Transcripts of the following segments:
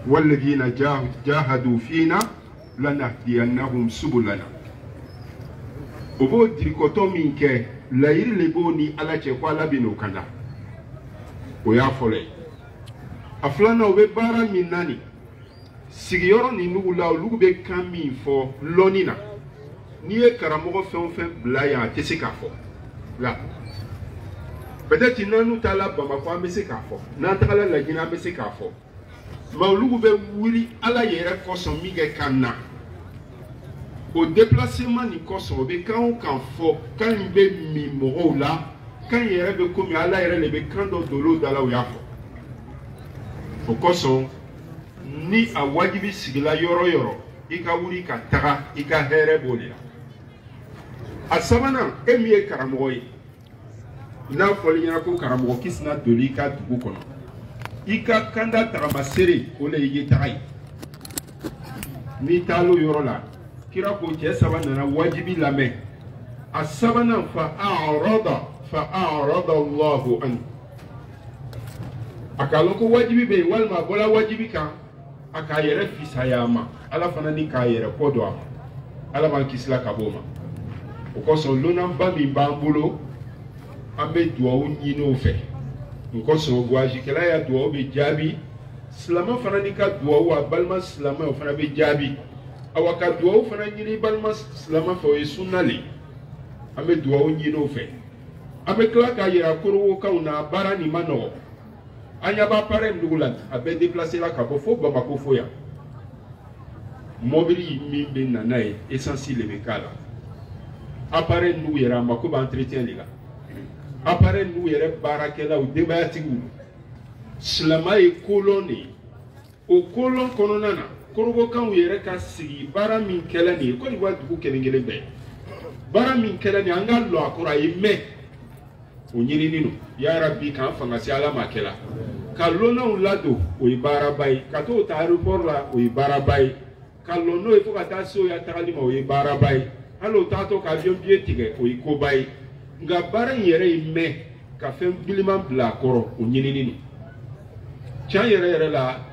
والذين جاهدوا فينا لنهدينهم سبلنا obo dirikotomi nke la yiri lebo ni ala chekwa la bino kana o ya fole aflana obe bara minani sigiyoro ni nugula olugu be kami fo lonina ni e karamogo fen blaya tesika fo la peut-être nanu tala bamako amesika fo nan tala la gina amesika fo ma olugu be wuri ala yere koso mige kana au déplacement ni koso be kan fo kan be mi moro la kan yere be komi ala yere le be kan do dolo dala o ya fo o koso ni a wajibi sigila yoro ika wuri ka taga ika here bolia asabana emiye karamoy na foli nya ko karamogo kisna doli ka dugu kono ika kanda tarama sere ole yige tagai ni talo yoro la kira ko je sabana na wajibi lame asabana fa a'rada Allahu an akalo ko wajibi be walma bola wajibi kan aka yere fisayama ala fana ni ka yere kodo ala ban kisla kaboma o ko so lona ba mi bambulo ambe duwa nyino fe ko so gwaji kala ya duwa be jabi slama fana ni ka duwa wa balma slama o fana be jabi awaka duwa fana nyini balma slama fa o sunali ambe duwa nyino fe ambe kala ka yera koro ka una bara ni mano anya ba pare mdugulan abe déplacer la kabo fo Bamako fo ya mobili mimbe nanae essentiel be kala appareil nous yera mako ba entretien liga appareil nous yera barakela ou debatigu slama e koloni o kolon kononana korogo kan yera ka sigi bara min kela ni ko ni wadu ku kelengele be bara min kela ni anga lo akora yime o nyiri nino ya rabbi kan fanga si ala makela kalona ulado o ibara bay kato ta aéroport la o ibara bay kalono e foka ta so ya tagali ma o ibara bay halo tato ka avion bien tige o iko bay nga bara yere ime ka fem biliman bla koro o nyini nino cha yere la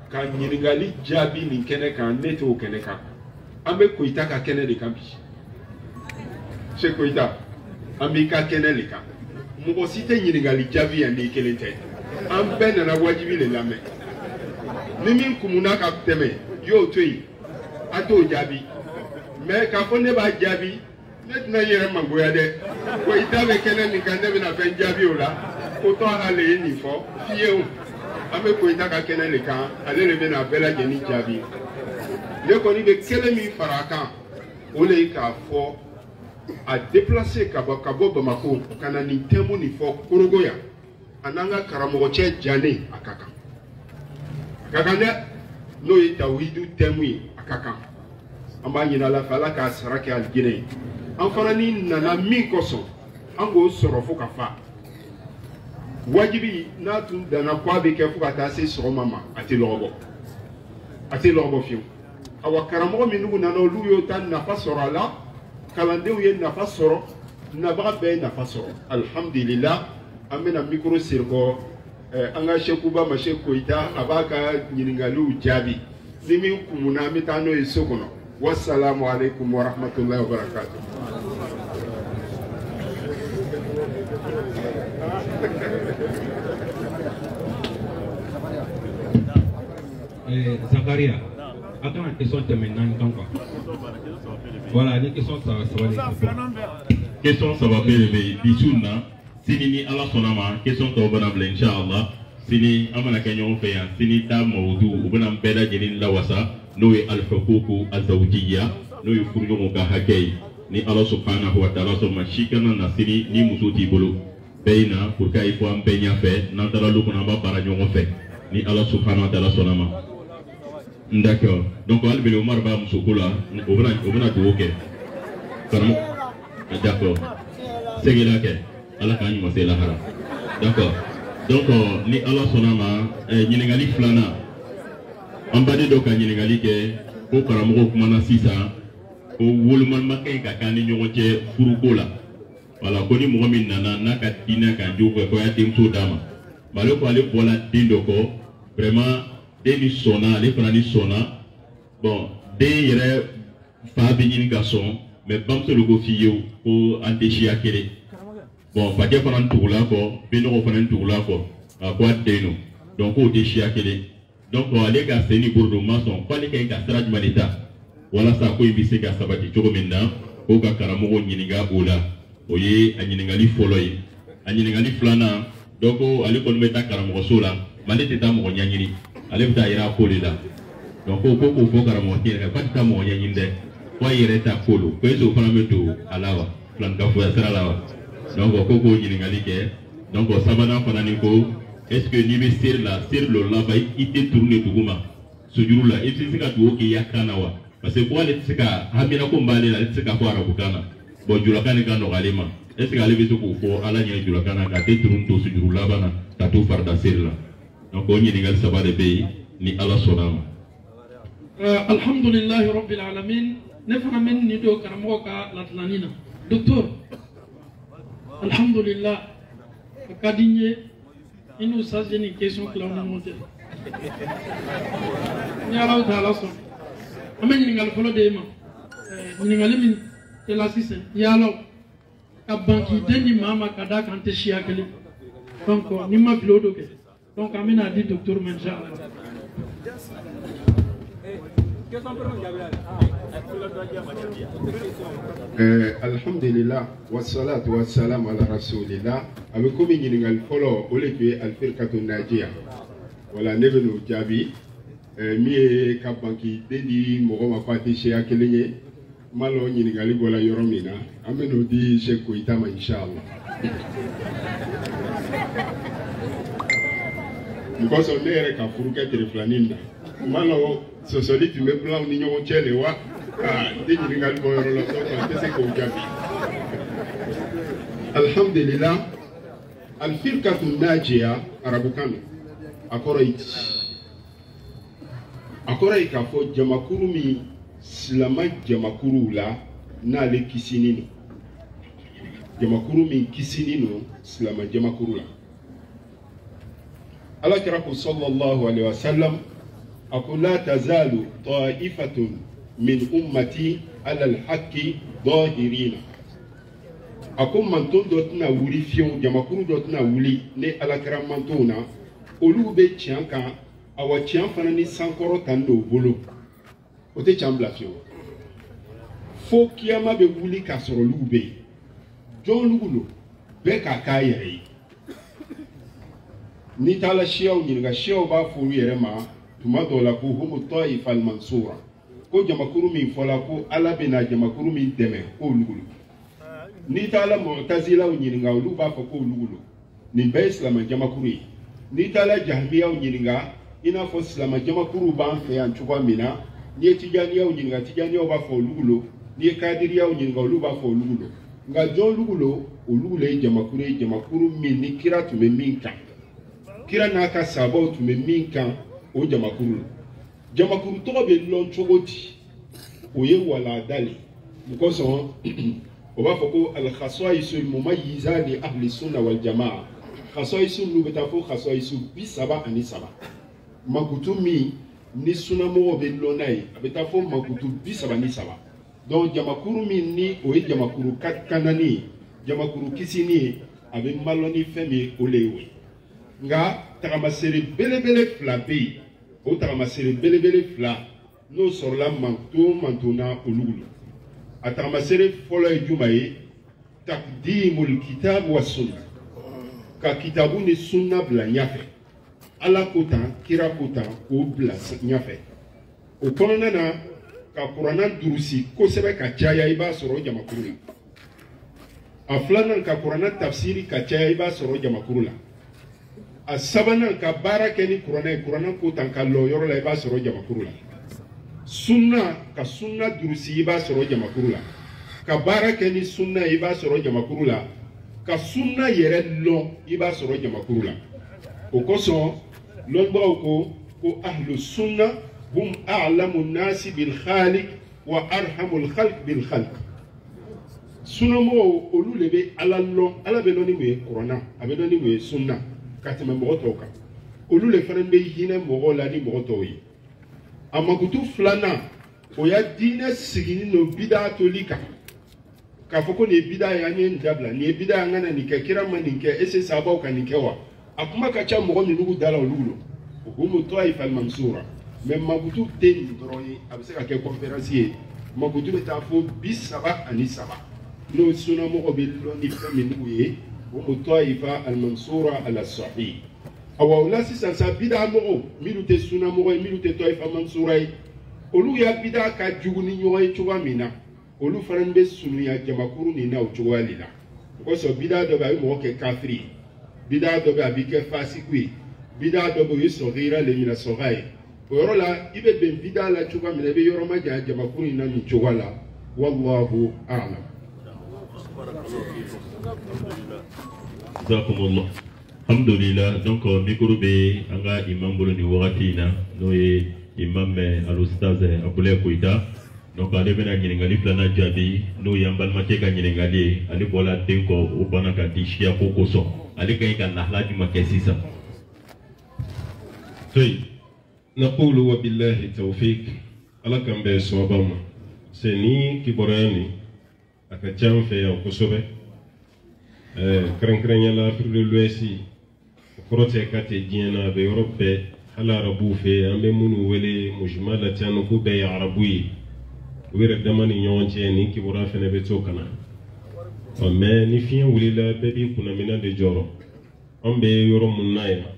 ka nyini gali jabi ni kene kan neto kene kan ambe ko itaka kene de kambi che ko ita ambe ka kene le kan mo site nyini gali jabi ya ni kele te an bɛɛ nana wajibi le lamɛn ni min kumuna ka tɛmɛ y'o to yen a t'o jaabi mɛ k'a fɔ ne b'a jaabi ne tɛna n yɛrɛ mangoya dɛ wa i ta bɛ kɛnɛ min kan ne bɛna fɛn jaabi o la ko tɔ ale ye nin fɔ fiyewu an bɛ ko i ta ka kɛnɛ le kan ale de bɛna bɛɛ lajɛlen jaabi ne kɔni bɛ kelen min fara a kan o le ye k'a fɔ a déplacer ka bɔ Bamako ka na nin thème nin fɔ Korogo yan ananga karamogo che jane akaka dɛ no yi tawidu temui akaka amba nyina la fala ka sarake aljine an fana ni nana min koso an go soro fo ka fa wajibi na tun dana kwa be ke fo ka ta se soro mama ati lobo fiu awa karamogo minugu nana olu yo tan na fa soro ala kalande u ye na fa soro na ba be na fa soro alhamdulillah amena micro sirko anga shekuba masheko ita abaka nyiningalu jabi nimi kumuna mitano isokono wassalamu alaikum wa rahmatullahi wa barakatuh Zakaria attends une question maintenant quoi voilà les questions ça va les questions ça va faire bisous sini ni ala sonama question to bana bla inshallah sini amana kanyo fe ya sini ta mawdu ubana beda jinin lawasa no yi al huquq azawjiyya no yi furjo mo ga hakay ni ala subhanahu wa ta'ala so mashikana na sini ni musuti bolo beina pour kay fo am benya fe na dara lu kuna ba bara nyongo fe ni ala subhanahu wa ta'ala sonama d'accord donc al bele umar ba musukula ubana to okay d'accord c'est là que ala ka nyuma se lahara d'accord donc ni ala sonama nyiningali flana ambade do ka nyiningali ke ko karamogo kuma na sisa o woluman makay ka kan ni nyongoche furuko la wala ko ni mo min nana naka dina ka jogo ko ya temso dama balo ko ale bola dindo ko vraiment den ni sɔnna ale fana ni sɔnna bon den yɛrɛ fa bɛ ɲini ka sɔn mais bamuso de ko f'i ye ko an tɛ siya kelen bon fakɛ fana tugula kɔ benɔgɔ fana tugula kɔ a ko a den no donc k'o tɛ siya kelen donc ale ka sen ni bolo ma sɔn k'ale ka ɲi ka sira jumɛn de ta walasa ko in bɛ se ka sabati cogo min na k'o ka karamɔgɔ ɲininka o la o ye a ɲininkali fɔlɔ ye a ɲininkali filanan donc ale kɔni bɛ taa karamɔgɔso la mais ale tɛ taa mɔgɔ ɲɛɲini ale bɛ taa yɛrɛ a ko de la donc ko k'o fɔ karamɔgɔ yɛrɛ k'a tɛ taa mɔgɔ ɲɛɲini dɛ ko a yɛrɛ ta ko lo ko est-ce que o fana bɛ don a la wa filankafoya sira la wa donc ko k'o ɲininkali kɛ donc sabanan fana ni ko est-ce que n'i bɛ seri la seri dɔ laban i tɛ tourner duguma sujuru la i tɛ se ka dugawu k'i ya kan na wa parce que ko ale tɛ se ka hamina ko b'ale la ale tɛ se ka fɔ arabukan na bon julakan de ka nɔgɔ ale ma est-ce que ale bɛ se k'o fɔ ala ɲɛ julakan na ka tɛ tourner to sujuru laban na ka t'o farida seri la donc o ɲininkali saba de bɛ yen ni ala sɔnna a ma. Alhamdulillahi rabbil alamin ne fana bɛ nin don karamɔgɔ ka ladilanni na docteur alhamdulillah a ka di n ye i n'u sase nin question tila ni ɲɔgɔn cɛ ni ala ta ala sɔn an bɛ ɲininkali fɔlɔ de e ma ɲininkali min kɛ la sisan yalaw ka ban k'i den di maa ma ka da kan tɛ siya kelen donc ni ma fili o do kɛ donc an bɛna di docteur ma inshallah. Alhamdulillah wassalatu wassalamu ala rasulillah abe komi ɲininkali fɔlɔ o le tun ye alifirikatu najiya wala ne bɛ n'o jaabi min ye ka ban k'i den di mɔgɔ ma ko a tɛ seya kelen ye n b'a lɔn ɲininkali bɔra yɔrɔ min na an bɛ n'o di Sheikh Koyita ma inshallah. mɔgɔ sɔn ne yɛrɛ ka furu kɛ tile filanin na n b'a lɔn sɔsɔli tun bɛ bilaw ni ɲɔgɔn cɛ de wa n tɛ ɲininkali bɔ yɔrɔ la donc an tɛ se k'o jaabi. Alhamdulillah alifirikatu najiya arabukan na a kɔrɔ ye di a kɔrɔ ye k'a fɔ jamakuru min silama jamakuruw la n'ale kisinin don jamakuru min kisinin don silama jamakuru la alakira ko sallallahu alaihi wasallam a ko la tazalu ta'ifatun min ummati ala alhaqi dahirina a ko manton dɔ tɛna wuli fiyewu jamakuru dɔ tɛna wuli ne alakira mantonw na olu bɛ tiɲɛ kan awa tiɲɛ fana ni sankɔrɔ tan don bolo o tɛ tiɲɛ bila fiyewu fo kiyama bɛ wuli k'a sɔrɔ olu bɛ yen jɔn lugu lo bɛɛ k'a k'a yɛrɛ ye n'i taara siyaw ɲininka siyaw b'a fɔ olu yɛrɛ ma tuma dɔw la ko humu ta'ifa al-mansura ko jamakuru min fɔla ko ala bɛna jamakuru min dɛmɛ k'o lugu lo n'i taara mu'tazilaw ɲininka olu b'a fɔ k'o lugu lo nin bɛɛ ye silama jamakuru ye n'i taara jahmiyaw ɲininka i n'a fɔ silama jamakuru b'an fɛ yan cogoya min na n'i ye tijaniyaw ɲininka tijaniyaw b'a fɔ o lugu lo n'i ye kadiriyaw ɲininka olu b'a fɔ o lugu lo nka jɔn lugu lo o lugu lo ye jamakuru ye jamakuru min ni kira tun bɛ min kan kira n'a ka sahabaw tun bɛ min kan o jamakuru lo jamakuru tɔgɔ bɛ lɔn cogo di o ye walada le o kosɔn o b'a fɔ ko al-khasaisul mumayyiza li ahli sunna wal jamaa khasaisu nu bɛ taa fo khasaisu 37 makutu min ni sunnamɔgɔw bɛ lɔn n'a ye a bɛ taa fo makutu 33 donc jamakuru min ni o ye jamakuru kanani ye jamakuru kisini ye a bɛ malɔ ni fɛn min ye o le ye o ye nka tagamasere belebele fila bɛ yen o tagamasere belebele fila n'o sɔrɔla manton na olu lo a tagamasere fɔlɔ ye juma ye takdimul kitab wa sunna ka kitabu ni sunna bila ɲɛfɛ ala ko tan kira ko tan k'o bila ɲɛfɛ o kɔnɔna na ka kuranna durusi kosɛbɛ ka caya i b'a sɔrɔ jamakuru la a filanan ka kuranna tafsiri ka caya i b'a sɔrɔ jamakuru la a sabanan ka baara kɛ ni kuranna ye kuranna ko tan ka lɔ yɔrɔ la i b'a sɔrɔ jamakuru la sunna ka sunna durusi i b'a sɔrɔ jamakuru la ka baara kɛ ni sunna i b'a sɔrɔ jamakuru la ka sunna yɛrɛ lɔn i b'a sɔrɔ jamakuru la o kosɔn lɔnbagaw ko ahlu sunna hum a'lamu nasi bil khaliq wa arhamul khalq bil khalq sunnamɔgɔw olu le bɛ ala lɔn ala bɛ lɔn ni mun ye kuranna a bɛ lɔn ni mun ye sunna ka tɛmɛ mɔgɔ tɔw kan olu le fana be hinɛ mɔgɔ la ni mɔgɔ tɔw ye a makutu filanan o ya diinɛ sigini no bida toli kan k'a fɔ ko nin ye bida ye an ye nin dabila nin ye bida ye an kana nin kɛ kira ma nin kɛ ese sabaw ka nin kɛ wa a kuma ka ca mɔgɔ minnu dala olu lo o humu taifa al-mansura mais makutu tɛ nin dɔrɔn ye a bɛ se ka kɛ conférence ye makutu bɛ taa fo 73 n'o sunamɔgɔ bɛ lɔn ni fɛn minnu ye humu taifa al-mansura ala sahih awa o la sisan sa bida mɔgɔw minnu tɛ sunamɔgɔ ye minnu tɛ taifa mansura ye olu ya bida ka jugu ni ɲɔgɔn ye cogoya min na olu fana bɛ sunuya jamakuru nin na o cogoya de la o kosɔn bida dɔ bɛ a bɛ mɔgɔ kɛ kafiri ye bida dɔ bɛ a bɛ kɛ fasiku ye bida dɔ bɛ o ye sɔgɔyira le mina sɔgɔ ye o yɔrɔ la i bɛ bɛn bida la cogoya min na i bɛ yɔrɔ ma janya jamakuru nin na nin cogoya la wallahu a'lam. Jazakumullah. Alhamdulillah. Donc micro be anga imam bolo ni wakati na no ye imam al-ustaz Abdoulaye Koita. Donc ale bena ɲininkali filanan jaabi n'o ye an balimakɛ ka ɲininkali ye ale bɔla den kɔ o bana ka di siya ko kosɔn ale ka ɲi ka lahala jumɛn kɛ sisan. طيب نقول وبالله التوفيق على كم بسوابما سني كبراني أكتشام في أوكسوبة كرن يلا في الوسي كروتة كاتي جينا بأوروبا هلا ربو في أم بمنو ولي مجملة تانوكو بي عربي وير دماني يونجي ني كبرا فينا بتوكنا أما نفيا وليلا بيبي كنا منا دي جورو أم بي يورو منايا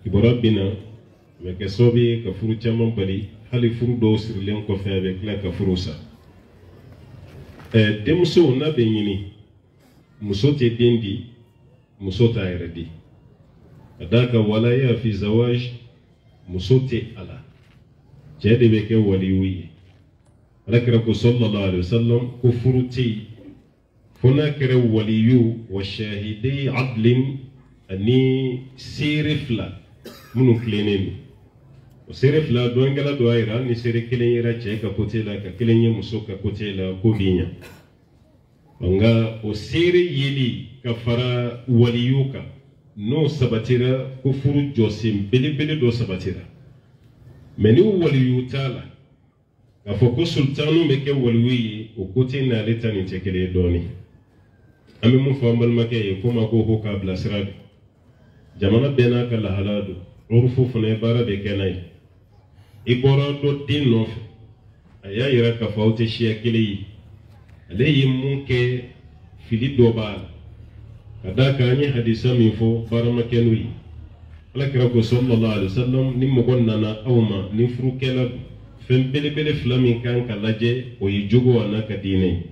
kibora bina me ke sobi ka furu caman bali hali furu do sirilen ko fe avec la ka furu sa demso na be nyini muso te dendi muso ta iredi adaka wala ya fi zawaj muso te ala jede be ke wali wi rakra ko sallallahu alaihi wasallam ko furu te fona kere waliyu wa shahidi adlin ani sirifla munu kilenen o sere fila do ngala do ayra ni sere kilen yira che ka kote la ka kilen ye muso ka kote la ko binya nga o sere yeli ka fara waliyuka no sabatira ko furu josim bele do sabatira meni waliyu tala ka foko sultanu me ke waliyi o kote na leta ni tekele doni ame mu fambal make ko ma ko ho ka bla sirad jamana bena ka la haladu urfu fune bara be kenay ibora do din no aya yira ka fawte shiya kili ale yimunke fili dobal kada ka ni hadisa min fo bara makenui ala kira ko sallallahu alaihi wasallam ni mo gonnana awma ni furu kala fem bele flami kan ka laje o yi jogo wana ka dine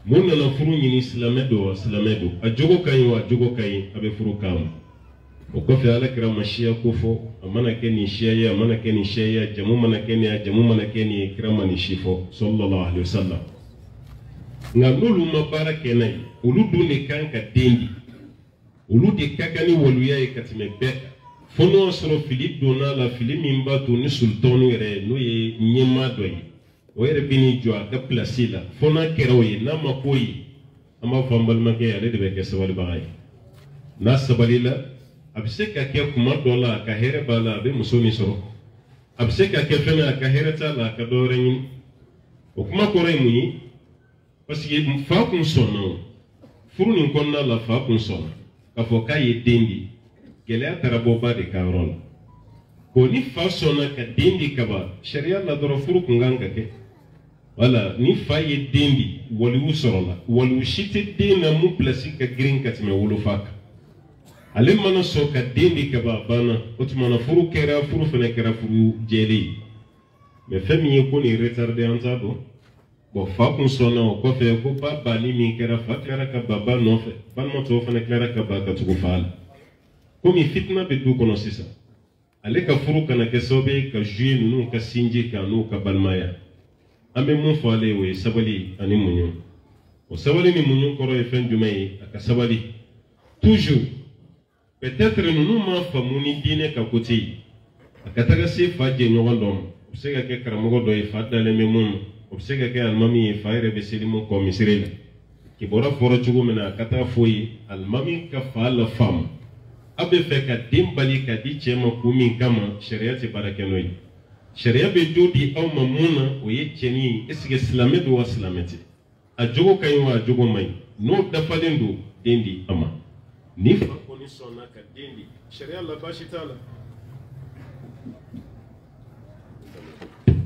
mun na furu ni islamedo a jogo kai abe furu kam o ko fe ala kira mashiya ko fo amana ke ni shiya amana ke ni shiya jamu mana ke ni kira mani shifo sallallahu alaihi wasallam nga lulu mabarake nay uludu ne kan ka dendi ulude kakani waluya e katime beka fono soro fili dona la fili mimba to ni sultanu yere no ye nyema doyi o yere bini jo aka place la fona kero ye na makoyi ama fambal make ale de beke sawali bagay na sabali la abse ka ke kuma dola ka here bala be musoni soro abse ka ke fena ka here ta la ka dore ni o kuma kore muni parce que fa kun sonno furu ni konna la fa kun sonno ka fo ka ye dendi gele tarabo ba de karon ko ni fa sonna ka dendi ka ba sharia la doro furu kun ganga ke wala ni fa ye dendi wali usorola wali ushite dena mu place ka green ka time wulu faka ale mana so ka dendi ka ba bana otuma furu kera furu fene kera furu jeli me femi ko ni retardé antado bo fa kun sonna o ko fe ko ba bali mi kera fa kera ka baba no fe ban mo to fene kera ka ba ka tugu fal ko mi fitna be du kono sisa ale ka furu kana ke sobe ka juin nu ka sinji ka nu ka balmaya ambe mun fo ale we sabali ani munyo o sabali ni munyo koro e fen jumai aka sabali toujours peut-être nous ma famuni dine ka koti aka taga se faje nyogondom o se ga ke karamogo do e fadda le memun o se ga ke almami e faire be selimu ko misrele ki bora foro chugo mena kata foyi almami ka fala fam abe fait ka dembali ka di chema kumi kama sharia te barakenoi sharia be jodi aw mamuna o ye cheni esige islame do waslamete a jogo kayo a jogo mai no dafalendo dendi ama ni fa koni sonna ka dendi sharia la bashi taala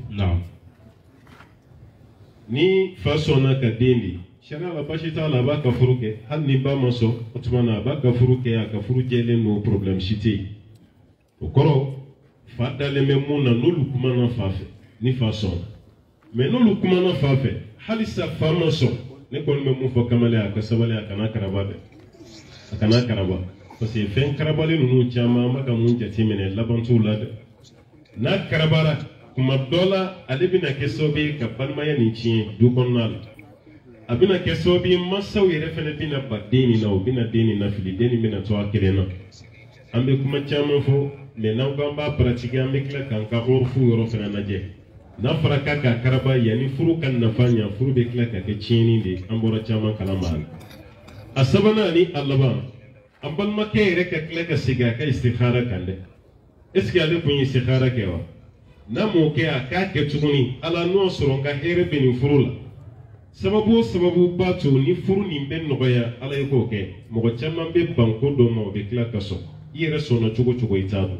non ni fa sonna ka dendi sharia la bashi taala ba ka furuke hal ni ba maso otmana ba ka furuke ya ka furuje le no problem shiti o koro fa dale me muna nulu kuma na fafe ni fa sonna mais nulu kuma na fafe halisa fa maso ne ko me mu fo kamale aka sabale aka na karaba de aka na karaba parce que fen karabale nunu chama maka mun jati mene labantu lade na karabara kuma dola alibina kesobe ka balmaya ni chi du konnal abina kesobe masaw yere fene bina badeni na obina deni na fili deni bina to akelena ambe kuma chama fo me na gamba pratique ambe kla kan ka orfu yoro fene na je na faraka ka karaba yani furu kan na fanya furu be kla ka ke chini de ambora chama kalama asabana ni allaba ambal makke reka kla ka siga ka istikhara kande eski ale kun istikhara kewa na mo ke aka ke tuguni ala no soronga here be ni furula sababu batu ni furu ni ben noya ala ko ke mo chama be banko do mo be kla ka so yere so na chugo itadu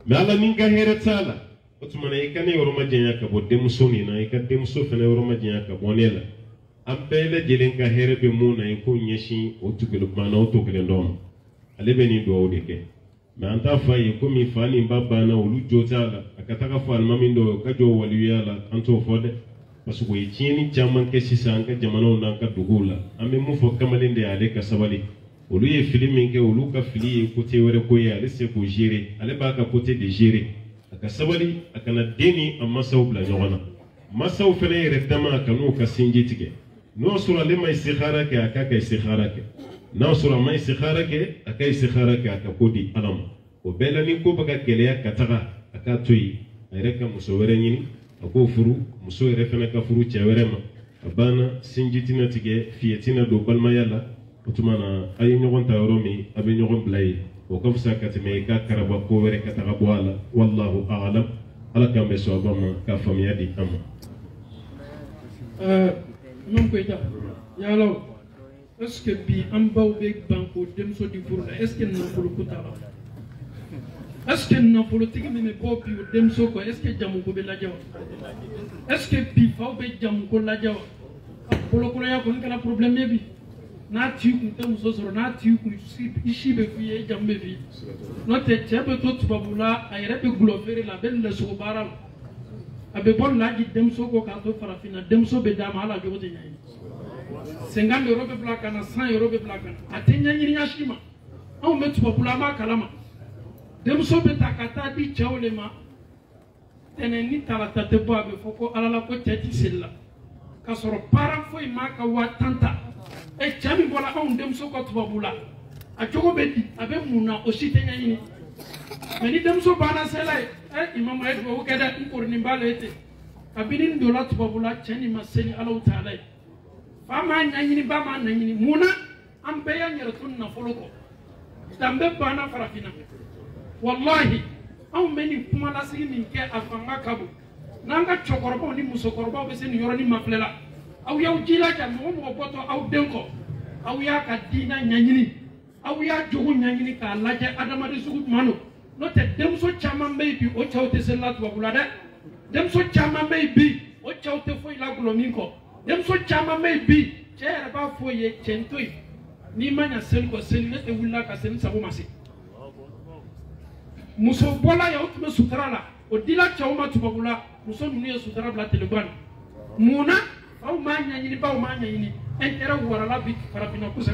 me ala ninga here tala otumana ikane yoroma jenya ka bo demso ni na ika demso fene yoroma jenya ka bonela ambele jelenka herebe muna iko nyeshi otukelo mana otokele ndom alebe ni do odeke ma anta fa yiko mi fani baba na olu jotala akataka fa almami ndo kajo waliyala anto fode pasuko yichini jaman ke sisanka jamano nanka dugula ame mu fo kamalende ale ka sabali olu ye filimi ke olu ka fili kote were ko ya ale se ko gérer ale ba ka kote de gérer aka sabali akana deni amma sawbla nyona masaw fene retama kanu ka sinjitige no sura le mai istikhara ke aka ka istikhara ke no sura mai istikhara ke aka istikhara ke aka kodi alam o bela ni ko baka keleya kataga aka toyi ayreka musowere nyini ako furu musowere fene ka furu chewerema abana sinjitina tige fietina do balma yalla otumana ay nyogon tawromi abe nyogon blay o ko fsa katime ka karaba ko were kataga boala wallahu a'lam ala kambe so bama ka famiya di amma non ko ita ya law est-ce que bi am baw be banko dem so di furla est-ce que na fulu kutala est-ce que na politique mi me bo bi dem so ko est-ce que jamu ko be la jaw est-ce que bi faw be jamu ko la jaw bolo ko ya ko kala problème bi na ti ku tem so so na ti ku ishi be ku ye jambe bi no te chebe to tubabula ayre be glofere la belle le so baral abe bon la gi dem so ko ka to farafina dem so be dama ala jogo te nyai 50 euro be blakana 100 euro be blakana atenya nyiri nyashima au metu popula ma kalama dem so be takata di chawlema tenen ni talata te bo abe foko ala la ko teti sella ka soro para foi ma ka watanta e chami bola au dem so ko tubabula a jogo be di abe muna o sitenya nyini meni dem so bana selay imam ayet ko keda ko ni balete abinin dola tubabula chani maseli Allah taala fama nyanyini bama nanyini muna ambe ya nyeratun na foloko dambe bana farafina wallahi aw meni kuma la sigi min ke afanga kabu nanga chokorbo ni musokorbo be sen yoroni maflela aw yaw jila jam mo mo boto aw denko aw ya ka dina nyanyini aw ya jogu nyanyini ka laje adama de sugut mano no te dem so chama bi o chawte sellat wa bulada dem so chama bi o chawte foi la glominko dem so chama bi chere ba foye chentoi ni manya sel ko sel ne te wulla ka sen sabu masi muso bola ya utme sutrala o dila chawma tubabula muso nuni sutra bla teleban muna au manya ni ba manya ni entera wala la bi farabina kusa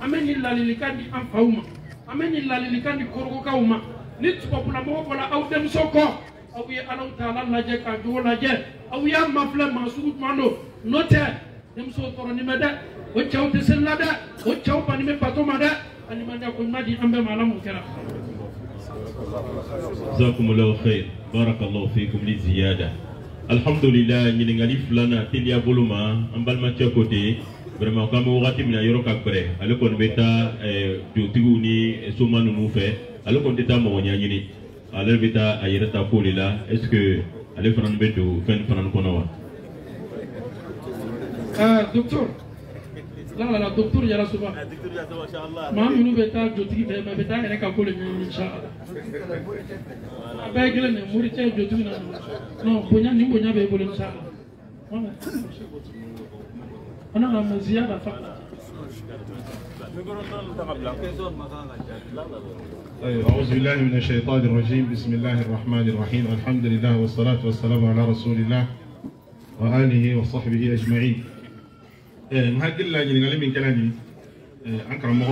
ameni lalilikandi am fauma ameni lalilikandi korgo kauma ni tubabula mo bola au dem soko au ya Allah taala laje ka do laje au ya mafla masud mando note dem so toro ni meda o chawte sellada o chawpa ni me pato mada ani manda ko madi ambe malamu kera جزاكم الله خير بارك الله فيكم لزيادة alhamdulillah ɲininkali filanan teliya bolo ma an balimacɛ côté vraiment k'an bɛ wagati min na yɔrɔ ka gɛrɛ ale kɔni bɛ taa jotigiw ni soma ninnu fɛ ale kɔni tɛ taa mɔgɔ ɲɛ ɲini ale bɛ taa a yɛrɛ ta ko de la est ce que ale fana bɛ don fɛn fana kɔnɔ wa. docteur la docteur yara soba maa minnu bɛ taa jotigi fɛ mais bɛ taa yɛrɛ ka ko le ɲɛɲini inchallah a bɛɛ ye kelen de mori cɛ jotigi na non bonya ni bonya bɛ e bolo inchallah ana la maziya da fa أعوذ بالله من الشيطان الرجيم بسم الله الرحمن الرحيم الحمد لله والصلاة والسلام على رسول الله وآله وصحبه أجمعين. نهاجل لا ينقل من كلامي أكرمه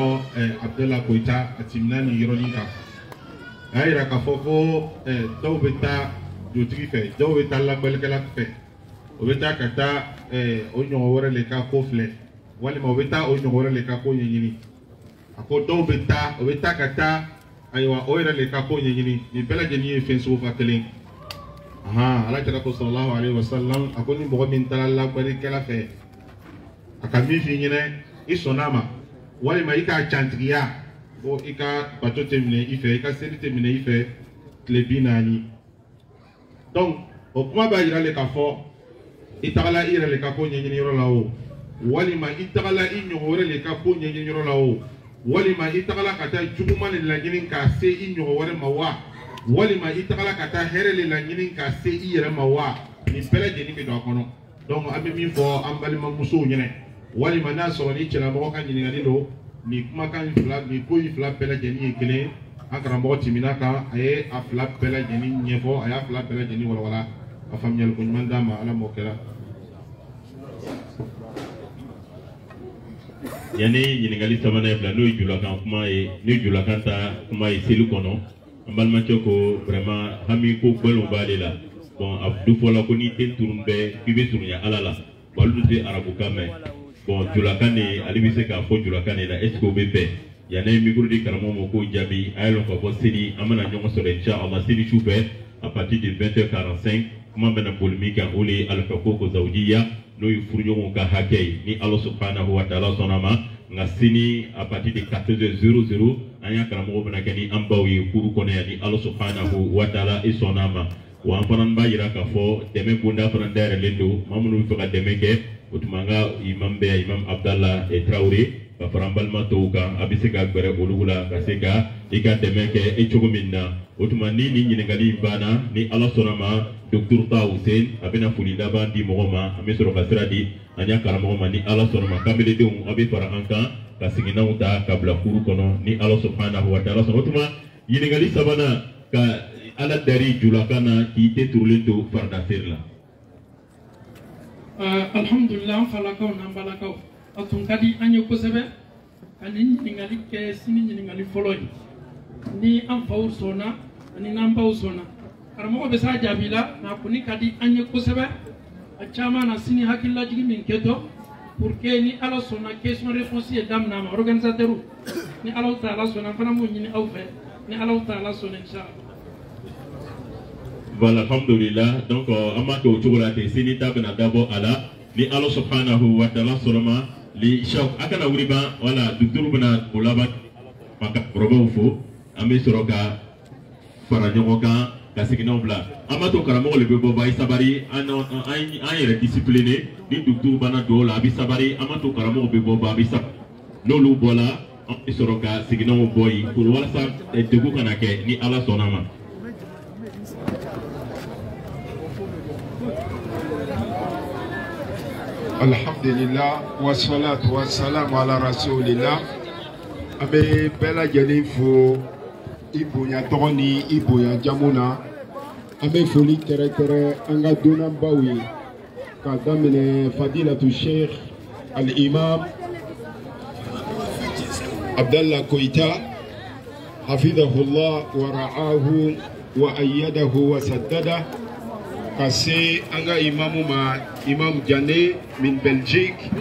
عبد الله كويتا أتمناني يرونيكا أي ركفوكو دو بتا دوتري في دو بتا لا بالكلا في وبتا كتا أونيو ورا لكا كوفلة ولا ما بتا أونيو ورا لكا كو ينيني أكو دو بتا وبتا كتا أيوة أويرا لكا كو ينيني يبلا جنيه فين سوفا كلين ala kira ko sallallahu alaihi wasallam akoni mɔgɔ min taara labarikɛla fɛ a ka min f'i ɲɛna i sɔnna ma walima i k'a cantigiya ko i ka bato tɛ minɛ i fɛ i ka seli tɛ minɛ i fɛ tile 40 donc o kuma b'a yira le k'a fɔ i tagala i yɛrɛ le ka ko ɲɛɲini yɔrɔ la o walima i tagala i ɲɔgɔn wɛrɛ le ka ko ɲɛɲini yɔrɔ la o walima i tagala ka taa juguman le laɲini k'a se i ɲɔgɔn wɛrɛ ma wa walima i tagala ka taa hɛrɛ le laɲini ka se i yɛrɛ ma wa nin bɛɛ lajɛlen bɛ don a kɔnɔ donc an bɛ min fɔ an balimamusow ɲɛna walima n'a sɔrɔ ni cɛlamɔgɔ ka ɲininkali don nin kumakan fila nin ko in fila bɛɛ lajɛlen ye kelen an karamɔgɔ tɛmɛna kan a ye a fila bɛɛ lajɛlen ɲɛfɔ a y'a fila bɛɛ lajɛlen walawala a faamuyali ko ɲuman d'a ma ala m'o kɛra. yanni ɲininkali sabanan bila n'o ye julakan kuma ye ni julakan ta kuma ye seli kɔnɔ an balimakɛ ko vraiment hami ko gbɛlɛnw b'ale la bon a du fɔla ko n'i den turun bɛɛ k'i bɛ surunya ala la bon olu tɛ arabukan mɛn bon julakan de ale bɛ se k'a fɔ julakan de la est ce que o bɛ bɛn yanni micro di karamɔgɔ ma k'o jaabi a ye lɔn k'a fɔ seli an bɛna ɲɔgɔn sɔrɔ inchallah seli su fɛ à partir de 20h45 kuma bɛna boli min kan o de ye alifako zawujiya n'o ye furuɲɔgɔnw ka hakɛ ye ni ala subhanahu wa ta'ala sɔnna ma nka sini à partir de 14h00 an y'a karamɔgɔ bɛna kɛ ni an baw ye furu kɔnɔ yan ni ala subhanahu wa ta'ala i sɔnna ma wa an fana b'a yira k'a fɔ dɛmɛ bonda fana dayɛlɛlen don maa minnu bɛ fɛ ka dɛmɛ kɛ o tuma an ka imam bɛ imam abdallah tarawele ka fara an balima tɔw kan a bɛ se ka gbɛrɛ olu la ka se ka i ka dɛmɛ kɛ e cogo min na o tuma ni nin ɲininkali banna ni ala sɔnna ma docteur ta Hussein a bɛna foli laban di mɔgɔ ma an bɛ sɔrɔ ka sira di an y'a karamɔgɔ ma ni ala sɔnna ma kabeledenw a bɛ fara an kan ka siginanw ta ka bila furu kɔnɔ ni ala subhanahu wa ta'ala sɔnna o tuma ɲininkali sabanan ka ala dari julakan na k'i tɛ turulen to faradafeere la. alhamdulillah an falakaw n'an balakaw a tun ka di an ye kosɛbɛ ka nin ɲininkali kɛ sini ɲininkali fɔlɔ ye ni an faw sɔnna ani n'an baw sɔnna karamɔgɔ bɛ s'a jaabi la nka kɔni ka di an ye kosɛbɛ a caman na sini hakililajigi min kɛtɔ pour que ni ala sɔnna question réponse ye daminɛ ma organisateur ni ala ta'ala sɔnna fana m'o ɲini aw fɛ ni ala ta'ala sɔnna inchallah. Voilà, alhamdulillah. Donc, on m'a dit au tour de la décennie, d'abord à la, les Allah subhanahu wa ta'ala seulement, les chefs, à kana wuriba, voilà, docteur bena bolaba, maka roba ufo, amé soroka, faranyoka, kasigina bla. Amato karamo le bebo ba isabari, an yere discipliné, ni docteur bana do la bisabari, amato karamo bebo ba bisab. Lolu bola, amé soroka, sigina boy, pour wala sa, degu kanake, ni Allah sonama. Alhamdulillah wa salatu wa salam ala rasulillah abe bela jeli fo ibonya togoni ibonya jamuna abe foli tere tere anga dona bawi ka damine fadilatu sheikh al imam Abdallah Koita hafidhahullah wa ra'ahu wa ayyadahu wa saddada kasi anga imamu ma imam Jane min Belgique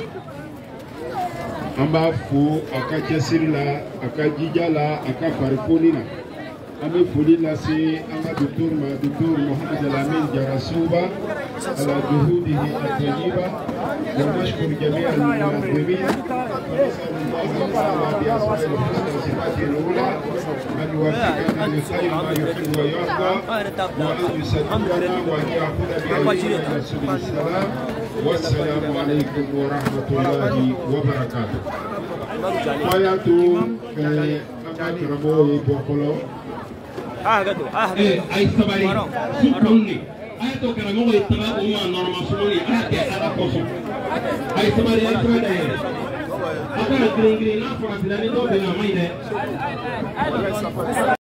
amba fu aka cɛsiri la aka jija la aka farifoni na an bɛ foli lase an ka docteur ma docteur Mohamed Alamin Jarasuba على جهوده الطيبة ونشكر جميع المنظمين ونسأل الله تعالى بأسماء الحسنى وصفاته الأولى أن يوفقنا لخير ما يحب ويرضى وأن يسددنا وأن يأخذ بأيدينا إلى سبل السلام والسلام عليكم ورحمة الله وبركاته. Ayato Akrabo Bokolo. Ay sabari sukunni ayato karamo itara umma normal sumoni ate ala koso ay sabari ay sabari akara green na fara dilani do be na mai de